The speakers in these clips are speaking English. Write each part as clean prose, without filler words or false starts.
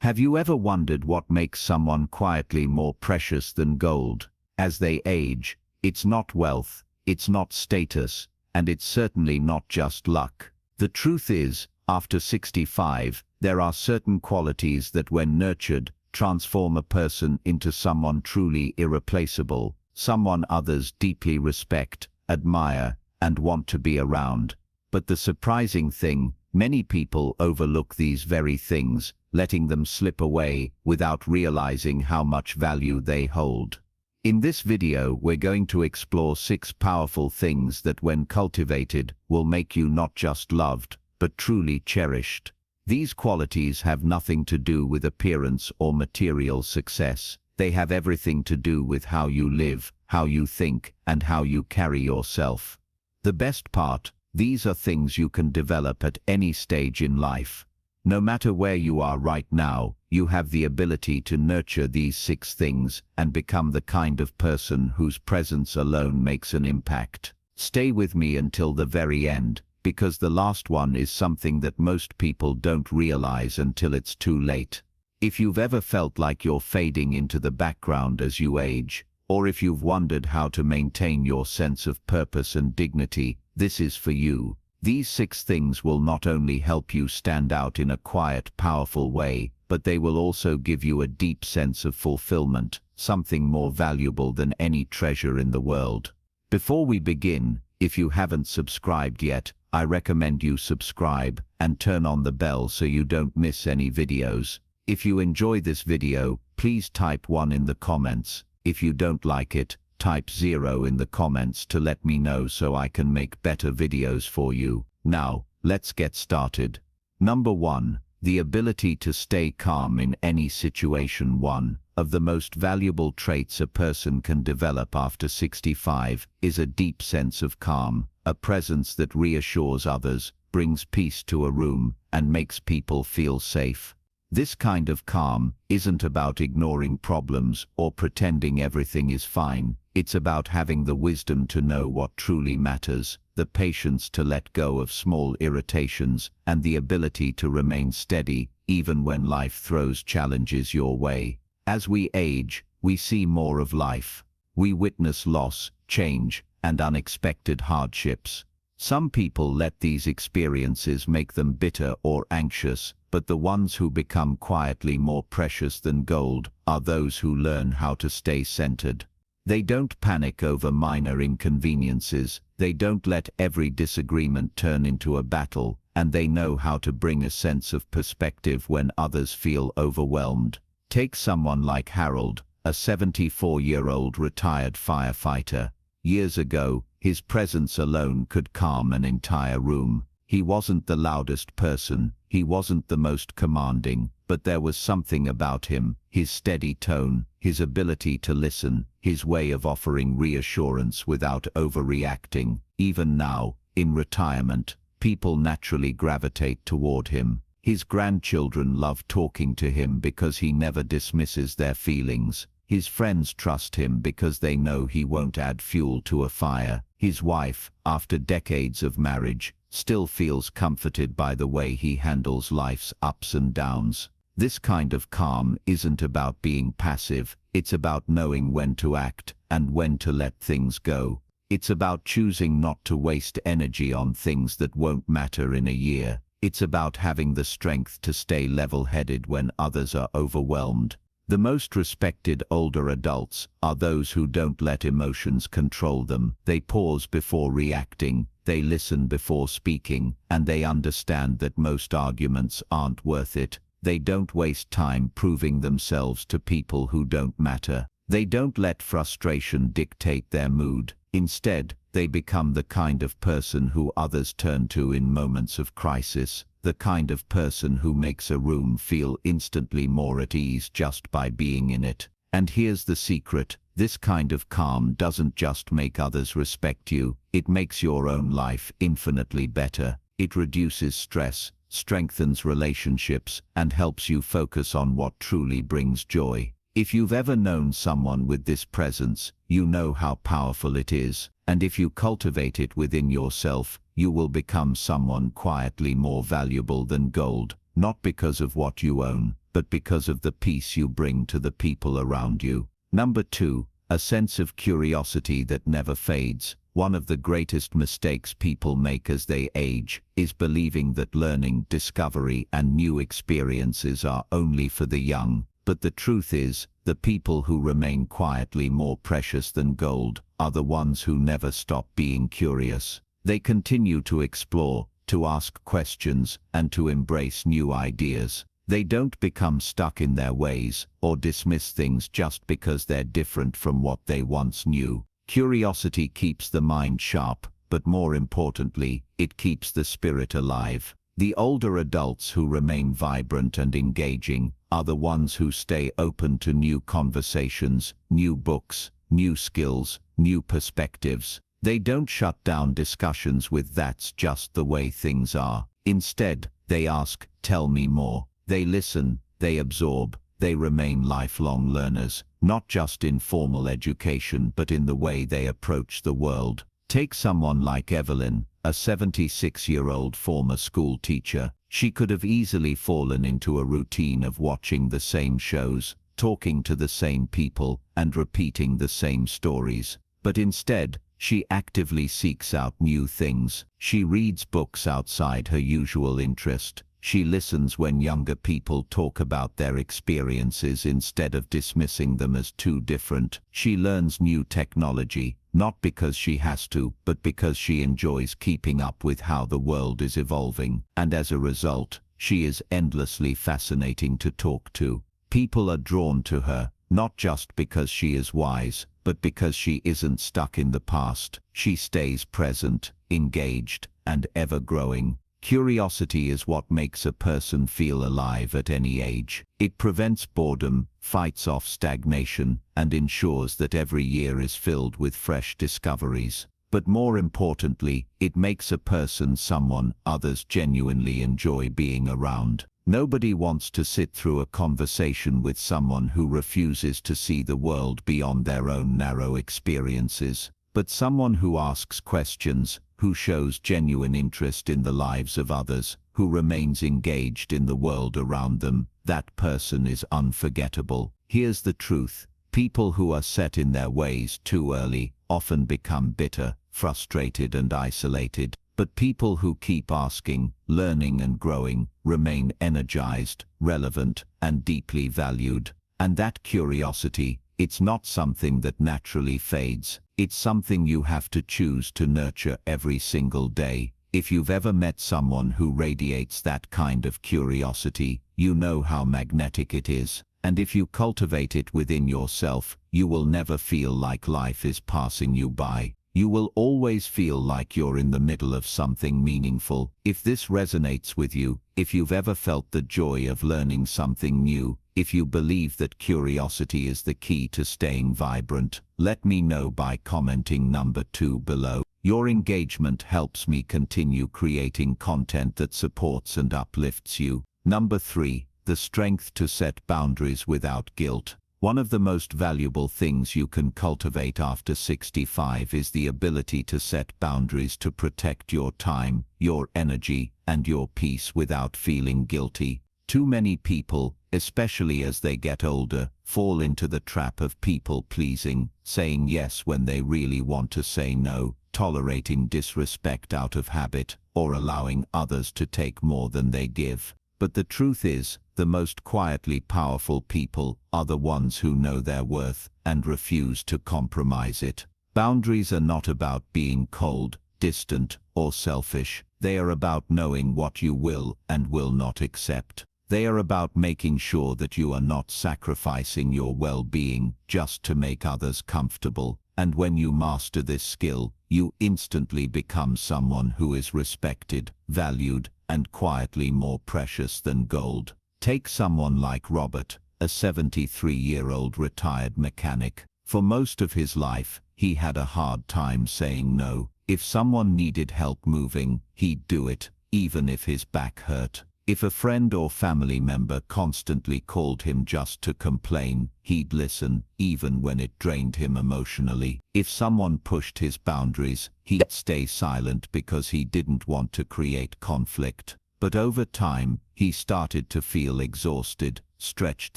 Have you ever wondered what makes someone quietly more precious than gold? As they age, it's not wealth, it's not status, and it's certainly not just luck. The truth is, after 65, there are certain qualities that, when nurtured, transform a person into someone truly irreplaceable, someone others deeply respect, admire, and want to be around. But the surprising thing, many people overlook these very things, letting them slip away without realizing how much value they hold. In this video, we're going to explore 6 powerful things that, when cultivated, will make you not just loved, but truly cherished. These qualities have nothing to do with appearance or material success. They have everything to do with how you live, how you think, and how you carry yourself. The best part, these are things you can develop at any stage in life. No matter where you are right now, you have the ability to nurture these 6 things and become the kind of person whose presence alone makes an impact. Stay with me until the very end, because the last one is something that most people don't realize until it's too late. If you've ever felt like you're fading into the background as you age, or if you've wondered how to maintain your sense of purpose and dignity, this is for you. These 6 things will not only help you stand out in a quiet, powerful way, but they will also give you a deep sense of fulfillment, something more valuable than any treasure in the world. Before we begin, if you haven't subscribed yet, I recommend you subscribe and turn on the bell so you don't miss any videos. If you enjoy this video, please type 1 in the comments. If you don't like it, type 0 in the comments to let me know so I can make better videos for you. Now, let's get started. Number 1. The ability to stay calm in any situation. One of the most valuable traits a person can develop after 65 is a deep sense of calm, a presence that reassures others, brings peace to a room, and makes people feel safe. This kind of calm isn't about ignoring problems or pretending everything is fine. It's about having the wisdom to know what truly matters, the patience to let go of small irritations, and the ability to remain steady even when life throws challenges your way. As we age, we see more of life. We witness loss, change, and unexpected hardships. Some people let these experiences make them bitter or anxious, but the ones who become quietly more precious than gold are those who learn how to stay centered. They don't panic over minor inconveniences, they don't let every disagreement turn into a battle, and they know how to bring a sense of perspective when others feel overwhelmed. Take someone like Harold, a 74-year-old retired firefighter. Years ago, his presence alone could calm an entire room. He wasn't the loudest person, he wasn't the most commanding, but there was something about him, his steady tone, his ability to listen, his way of offering reassurance without overreacting. Even now, in retirement, people naturally gravitate toward him. His grandchildren love talking to him because he never dismisses their feelings. His friends trust him because they know he won't add fuel to a fire. His wife, after decades of marriage, still feels comforted by the way he handles life's ups and downs. This kind of calm isn't about being passive, it's about knowing when to act and when to let things go. It's about choosing not to waste energy on things that won't matter in a year. It's about having the strength to stay level-headed when others are overwhelmed. The most respected older adults are those who don't let emotions control them. They pause before reacting, they listen before speaking, and they understand that most arguments aren't worth it. They don't waste time proving themselves to people who don't matter. They don't let frustration dictate their mood. Instead, they become the kind of person who others turn to in moments of crisis, the kind of person who makes a room feel instantly more at ease just by being in it. And here's the secret, this kind of calm doesn't just make others respect you, it makes your own life infinitely better. It reduces stress, strengthens relationships, and helps you focus on what truly brings joy. If you've ever known someone with this presence, you know how powerful it is, and if you cultivate it within yourself, you will become someone quietly more valuable than gold, not because of what you own, but because of the peace you bring to the people around you. Number 2, a sense of curiosity that never fades. One of the greatest mistakes people make as they age is believing that learning, discovery, and new experiences are only for the young. But the truth is, the people who remain quietly more precious than gold are the ones who never stop being curious. They continue to explore, to ask questions, and to embrace new ideas. They don't become stuck in their ways or dismiss things just because they're different from what they once knew. Curiosity keeps the mind sharp, but more importantly, it keeps the spirit alive. The older adults who remain vibrant and engaging are the ones who stay open to new conversations, new books, new skills, new perspectives. They don't shut down discussions with "that's just the way things are." Instead, they ask, "Tell me more." They listen, they absorb, they remain lifelong learners, not just in formal education but in the way they approach the world. Take someone like Evelyn, a 76-year-old former school teacher. She could have easily fallen into a routine of watching the same shows, talking to the same people, and repeating the same stories. But instead, she actively seeks out new things. She reads books outside her usual interest. She listens when younger people talk about their experiences instead of dismissing them as too different. She learns new technology, not because she has to, but because she enjoys keeping up with how the world is evolving. And as a result, she is endlessly fascinating to talk to. People are drawn to her, not just because she is wise, but because she isn't stuck in the past. She stays present, engaged, and ever-growing. Curiosity is what makes a person feel alive at any age. It prevents boredom, fights off stagnation, and ensures that every year is filled with fresh discoveries. But more importantly, it makes a person someone others genuinely enjoy being around. Nobody wants to sit through a conversation with someone who refuses to see the world beyond their own narrow experiences. But someone who asks questions, who shows genuine interest in the lives of others, who remains engaged in the world around them, that person is unforgettable. Here's the truth. People who are set in their ways too early often become bitter, frustrated, and isolated. But people who keep asking, learning, and growing remain energized, relevant, and deeply valued. And that curiosity, it's not something that naturally fades. It's something you have to choose to nurture every single day. If you've ever met someone who radiates that kind of curiosity, you know how magnetic it is. And if you cultivate it within yourself, you will never feel like life is passing you by. You will always feel like you're in the middle of something meaningful. If this resonates with you, if you've ever felt the joy of learning something new, if you believe that curiosity is the key to staying vibrant, let me know by commenting number 2 below. Your engagement helps me continue creating content that supports and uplifts you. Number 3, the strength to set boundaries without guilt. One of the most valuable things you can cultivate after 65 is the ability to set boundaries to protect your time, your energy, and your peace without feeling guilty. Too many people, especially as they get older, fall into the trap of people-pleasing, saying yes when they really want to say no, tolerating disrespect out of habit, or allowing others to take more than they give. But the truth is, the most quietly powerful people are the ones who know their worth and refuse to compromise it. Boundaries are not about being cold, distant, or selfish. They are about knowing what you will and will not accept. They are about making sure that you are not sacrificing your well-being just to make others comfortable. And when you master this skill, you instantly become someone who is respected, valued, and quietly more precious than gold. Take someone like Robert, a 73-year-old retired mechanic. For most of his life, he had a hard time saying no. If someone needed help moving, he'd do it, even if his back hurt. If a friend or family member constantly called him just to complain, he'd listen, even when it drained him emotionally. If someone pushed his boundaries, he'd stay silent because he didn't want to create conflict. But over time, he started to feel exhausted, stretched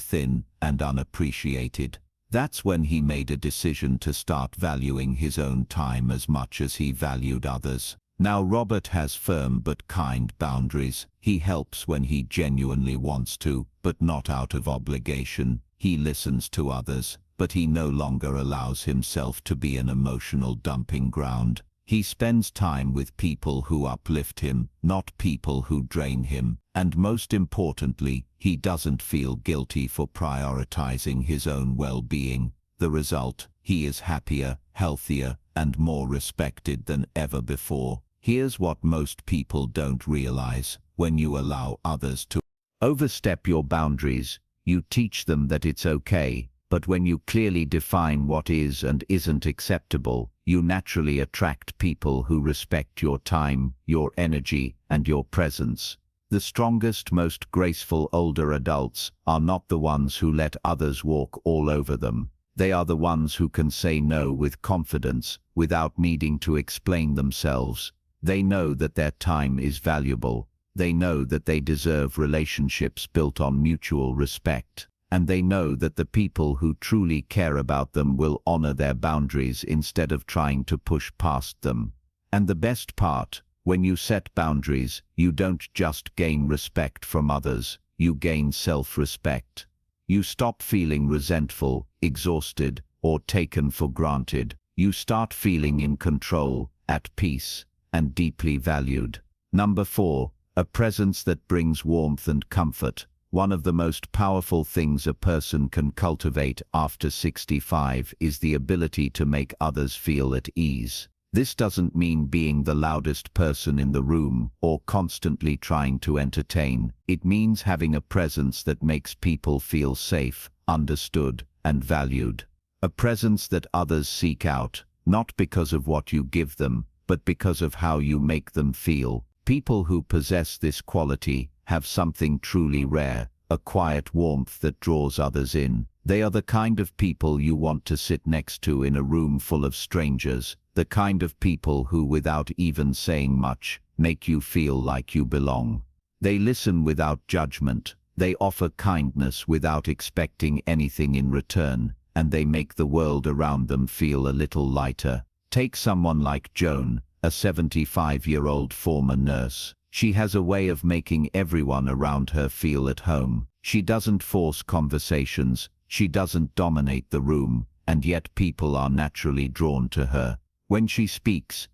thin, and unappreciated. That's when he made a decision to start valuing his own time as much as he valued others. Now Robert has firm but kind boundaries. He helps when he genuinely wants to, but not out of obligation. He listens to others, but he no longer allows himself to be an emotional dumping ground. He spends time with people who uplift him, not people who drain him. And most importantly, he doesn't feel guilty for prioritizing his own well-being. The result, he is happier, healthier, and more respected than ever before. Here's what most people don't realize. When you allow others to overstep your boundaries, you teach them that it's okay. But when you clearly define what is and isn't acceptable, you naturally attract people who respect your time, your energy, and your presence. The strongest, most graceful older adults are not the ones who let others walk all over them. They are the ones who can say no with confidence, without needing to explain themselves. They know that their time is valuable. They know that they deserve relationships built on mutual respect. And they know that the people who truly care about them will honor their boundaries instead of trying to push past them. And the best part, when you set boundaries, you don't just gain respect from others, you gain self-respect. You stop feeling resentful, exhausted, or taken for granted. You start feeling in control, at peace, and deeply valued. Number 4, a presence that brings warmth and comfort. One of the most powerful things a person can cultivate after 65 is the ability to make others feel at ease. This doesn't mean being the loudest person in the room or constantly trying to entertain. It means having a presence that makes people feel safe, understood, and valued. A presence that others seek out, not because of what you give them, but because of how you make them feel. People who possess this quality have something truly rare, a quiet warmth that draws others in. They are the kind of people you want to sit next to in a room full of strangers, the kind of people who, without even saying much, make you feel like you belong. They listen without judgment, they offer kindness without expecting anything in return, and they make the world around them feel a little lighter. Take someone like Joan, a 75-year-old former nurse. She has a way of making everyone around her feel at home. She doesn't force conversations, she doesn't dominate the room, and yet people are naturally drawn to her. When she speaks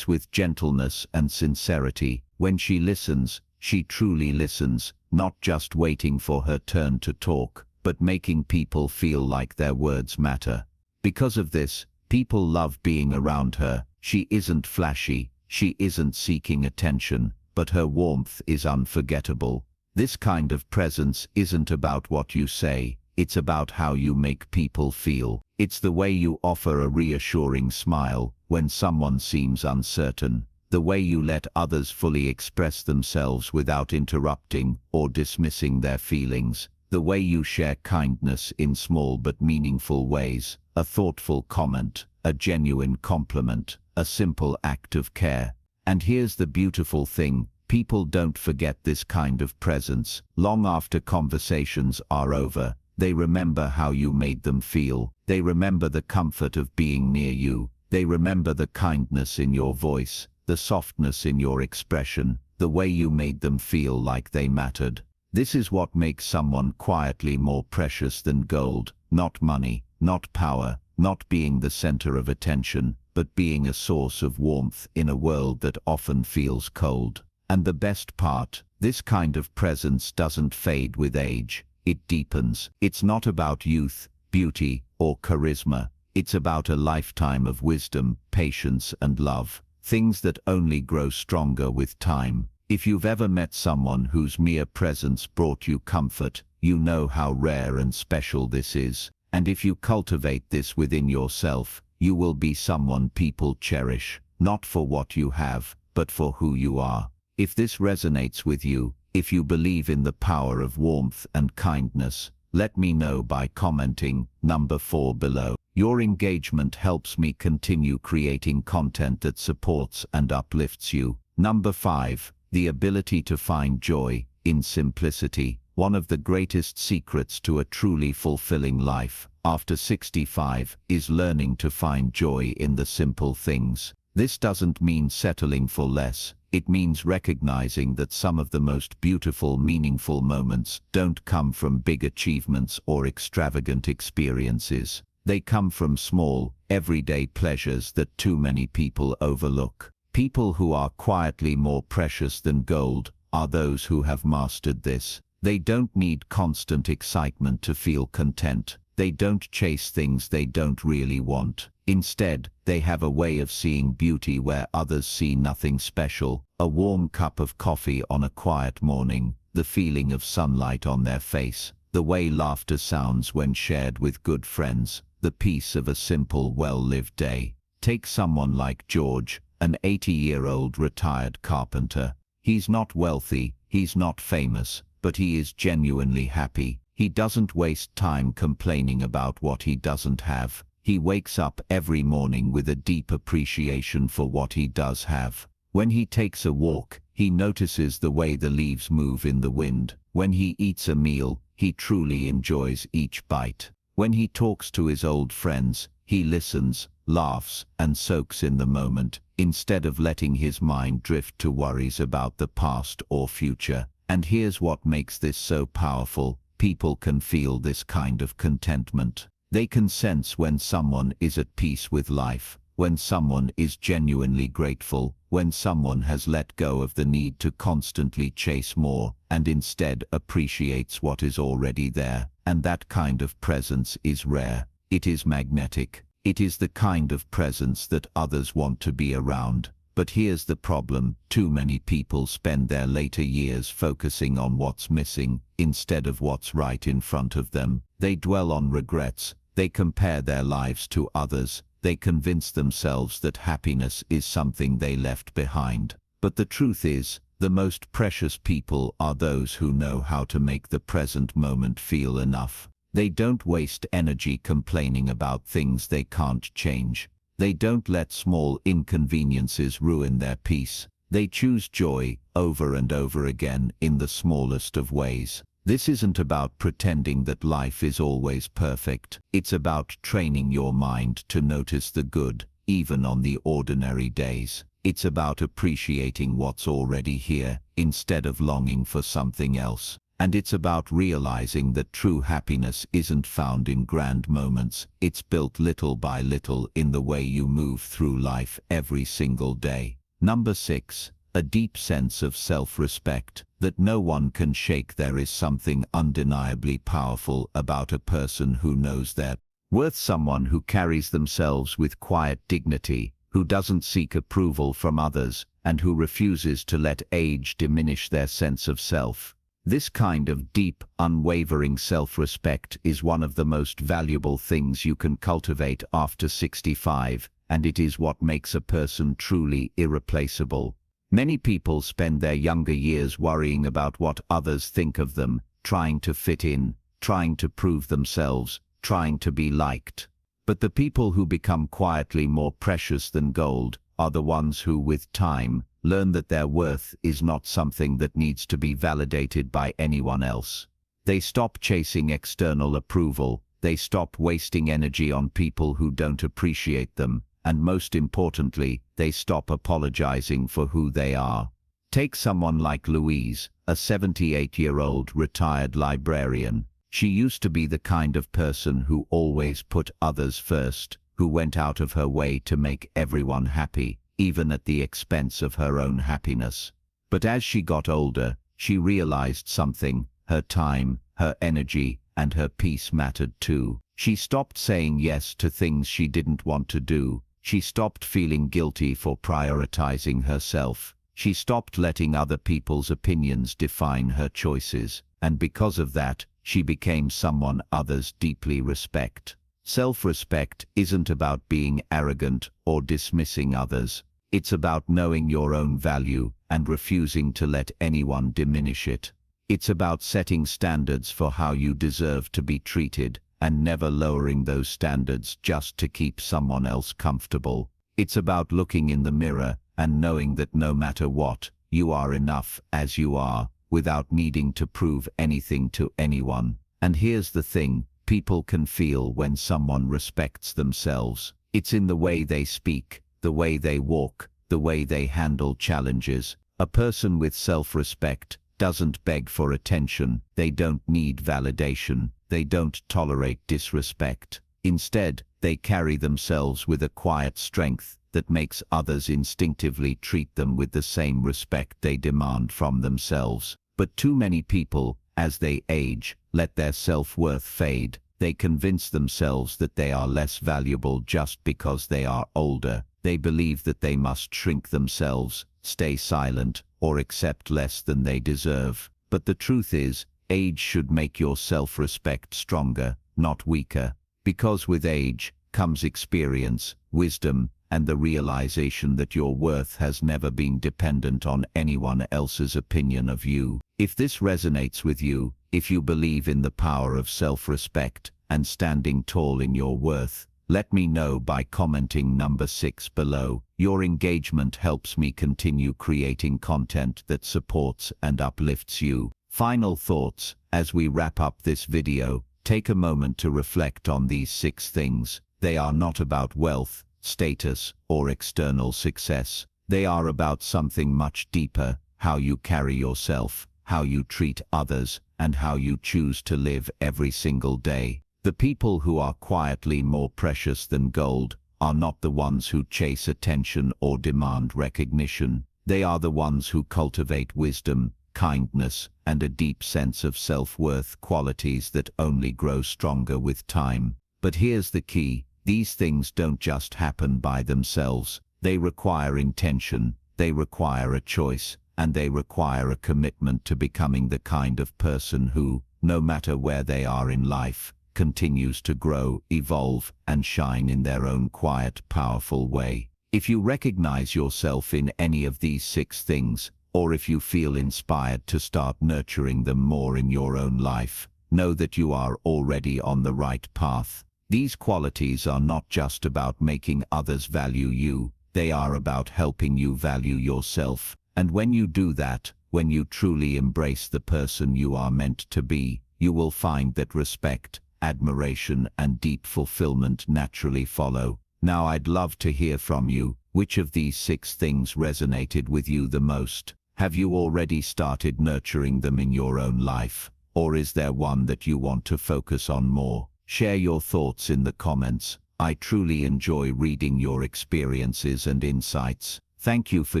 with gentleness and sincerity. When she listens, she truly listens, not just waiting for her turn to talk, but making people feel like their words matter. Because of this, people love being around her. She isn't flashy, she isn't seeking attention, but her warmth is unforgettable. This kind of presence isn't about what you say, it's about how you make people feel. It's the way you offer a reassuring smile when someone seems uncertain, the way you let others fully express themselves without interrupting or dismissing their feelings, the way you share kindness in small but meaningful ways, a thoughtful comment, a genuine compliment, a simple act of care. And here's the beautiful thing, people don't forget this kind of presence. Long after conversations are over, they remember how you made them feel. They remember the comfort of being near you. They remember the kindness in your voice, the softness in your expression, the way you made them feel like they mattered. This is what makes someone quietly more precious than gold, not money, not power, not being the center of attention, but being a source of warmth in a world that often feels cold. And the best part, this kind of presence doesn't fade with age, it deepens. It's not about youth, beauty, or charisma. It's about a lifetime of wisdom, patience, and love, things that only grow stronger with time. If you've ever met someone whose mere presence brought you comfort, you know how rare and special this is. And if you cultivate this within yourself, you will be someone people cherish, not for what you have, but for who you are. If this resonates with you, if you believe in the power of warmth and kindness, let me know by commenting number 4 below. Your engagement helps me continue creating content that supports and uplifts you. Number 5. the ability to find joy in simplicity. One of the greatest secrets to a truly fulfilling life after 65 is learning to find joy in the simple things. This doesn't mean settling for less. It means recognizing that some of the most beautiful, meaningful moments don't come from big achievements or extravagant experiences. They come from small, everyday pleasures that too many people overlook. People who are quietly more precious than gold are those who have mastered this. They don't need constant excitement to feel content. They don't chase things they don't really want. Instead, they have a way of seeing beauty where others see nothing special. A warm cup of coffee on a quiet morning, the feeling of sunlight on their face, the way laughter sounds when shared with good friends, the peace of a simple, well-lived day. Take someone like George, an 80-year-old retired carpenter. He's not wealthy, he's not famous, but he is genuinely happy. He doesn't waste time complaining about what he doesn't have. He wakes up every morning with a deep appreciation for what he does have. When he takes a walk, he notices the way the leaves move in the wind. When he eats a meal, he truly enjoys each bite. When he talks to his old friends, he listens, laughs, and soaks in the moment, instead of letting his mind drift to worries about the past or future. And here's what makes this so powerful. People can feel this kind of contentment. They can sense when someone is at peace with life, when someone is genuinely grateful, when someone has let go of the need to constantly chase more and instead appreciates what is already there. And that kind of presence is rare. It is magnetic. It is the kind of presence that others want to be around. But here's the problem. Too many people spend their later years focusing on what's missing instead of what's right in front of them. They dwell on regrets. They compare their lives to others. They convince themselves that happiness is something they left behind. But the truth is, the most precious people are those who know how to make the present moment feel enough. They don't waste energy complaining about things they can't change. They don't let small inconveniences ruin their peace. They choose joy over and over again in the smallest of ways. This isn't about pretending that life is always perfect. It's about training your mind to notice the good, even on the ordinary days. It's about appreciating what's already here, instead of longing for something else. And it's about realizing that true happiness isn't found in grand moments. It's built little by little in the way you move through life every single day. Number 6. A deep sense of self-respect that no one can shake. There is something undeniably powerful about a person who knows their worth, someone who carries themselves with quiet dignity, who doesn't seek approval from others, and who refuses to let age diminish their sense of self. This kind of deep, unwavering self-respect is one of the most valuable things you can cultivate after 65, and it is what makes a person truly irreplaceable. Many people spend their younger years worrying about what others think of them, trying to fit in, trying to prove themselves, trying to be liked. But the people who become quietly more precious than gold are the ones who, with time, learn that their worth is not something that needs to be validated by anyone else. They stop chasing external approval, they stop wasting energy on people who don't appreciate them, and most importantly, they stop apologizing for who they are. Take someone like Louise, a 78-year-old retired librarian. She used to be the kind of person who always put others first, who went out of her way to make everyone happy, even at the expense of her own happiness. But as she got older, she realized something. Her time, her energy, and her peace mattered too. She stopped saying yes to things she didn't want to do. She stopped feeling guilty for prioritizing herself. She stopped letting other people's opinions define her choices. And because of that, she became someone others deeply respect. Self-respect isn't about being arrogant or dismissing others. It's about knowing your own value and refusing to let anyone diminish it. It's about setting standards for how you deserve to be treated and never lowering those standards just to keep someone else comfortable. It's about looking in the mirror and knowing that no matter what, you are enough as you are, without needing to prove anything to anyone. And here's the thing, people can feel when someone respects themselves. It's in the way they speak, the way they walk, the way they handle challenges. A person with self-respect doesn't beg for attention, they don't need validation, they don't tolerate disrespect. Instead, they carry themselves with a quiet strength that makes others instinctively treat them with the same respect they demand from themselves. But too many people, as they age, let their self-worth fade. They convince themselves that they are less valuable just because they are older. They believe that they must shrink themselves, stay silent, or accept less than they deserve. But the truth is, age should make your self-respect stronger, not weaker. Because with age comes experience, wisdom, and the realization that your worth has never been dependent on anyone else's opinion of you. If this resonates with you, if you believe in the power of self-respect and standing tall in your worth, let me know by commenting number 6 below. Your engagement helps me continue creating content that supports and uplifts you. Final thoughts, as we wrap up this video, take a moment to reflect on these 6 things. They are not about wealth, status, or external success. They are about something much deeper: how you carry yourself, how you treat others, and how you choose to live every single day. The people who are quietly more precious than gold are not the ones who chase attention or demand recognition. They are the ones who cultivate wisdom, kindness, and a deep sense of self-worth, qualities that only grow stronger with time. But here's the key: these things don't just happen by themselves. They require intention, they require a choice, and they require a commitment to becoming the kind of person who, no matter where they are in life, continues to grow, evolve, and shine in their own quiet, powerful way. If you recognize yourself in any of these 6 things, or if you feel inspired to start nurturing them more in your own life, know that you are already on the right path. These qualities are not just about making others value you, they are about helping you value yourself. And when you do that, when you truly embrace the person you are meant to be, you will find that respect, admiration, and deep fulfillment naturally follow. Now I'd love to hear from you. Which of these 6 things resonated with you the most? Have you already started nurturing them in your own life? Or is there one that you want to focus on more? Share your thoughts in the comments. I truly enjoy reading your experiences and insights. Thank you for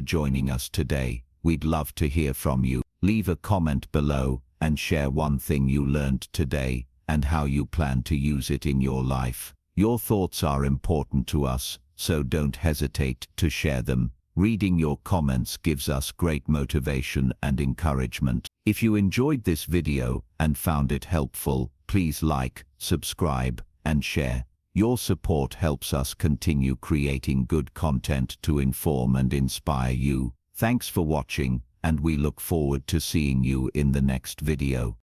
joining us today. We'd love to hear from you. Leave a comment below and share one thing you learned today and how you plan to use it in your life. Your thoughts are important to us, so don't hesitate to share them. Reading your comments gives us great motivation and encouragement. If you enjoyed this video and found it helpful, please like, subscribe, and share. Your support helps us continue creating good content to inform and inspire you. Thanks for watching, and we look forward to seeing you in the next video.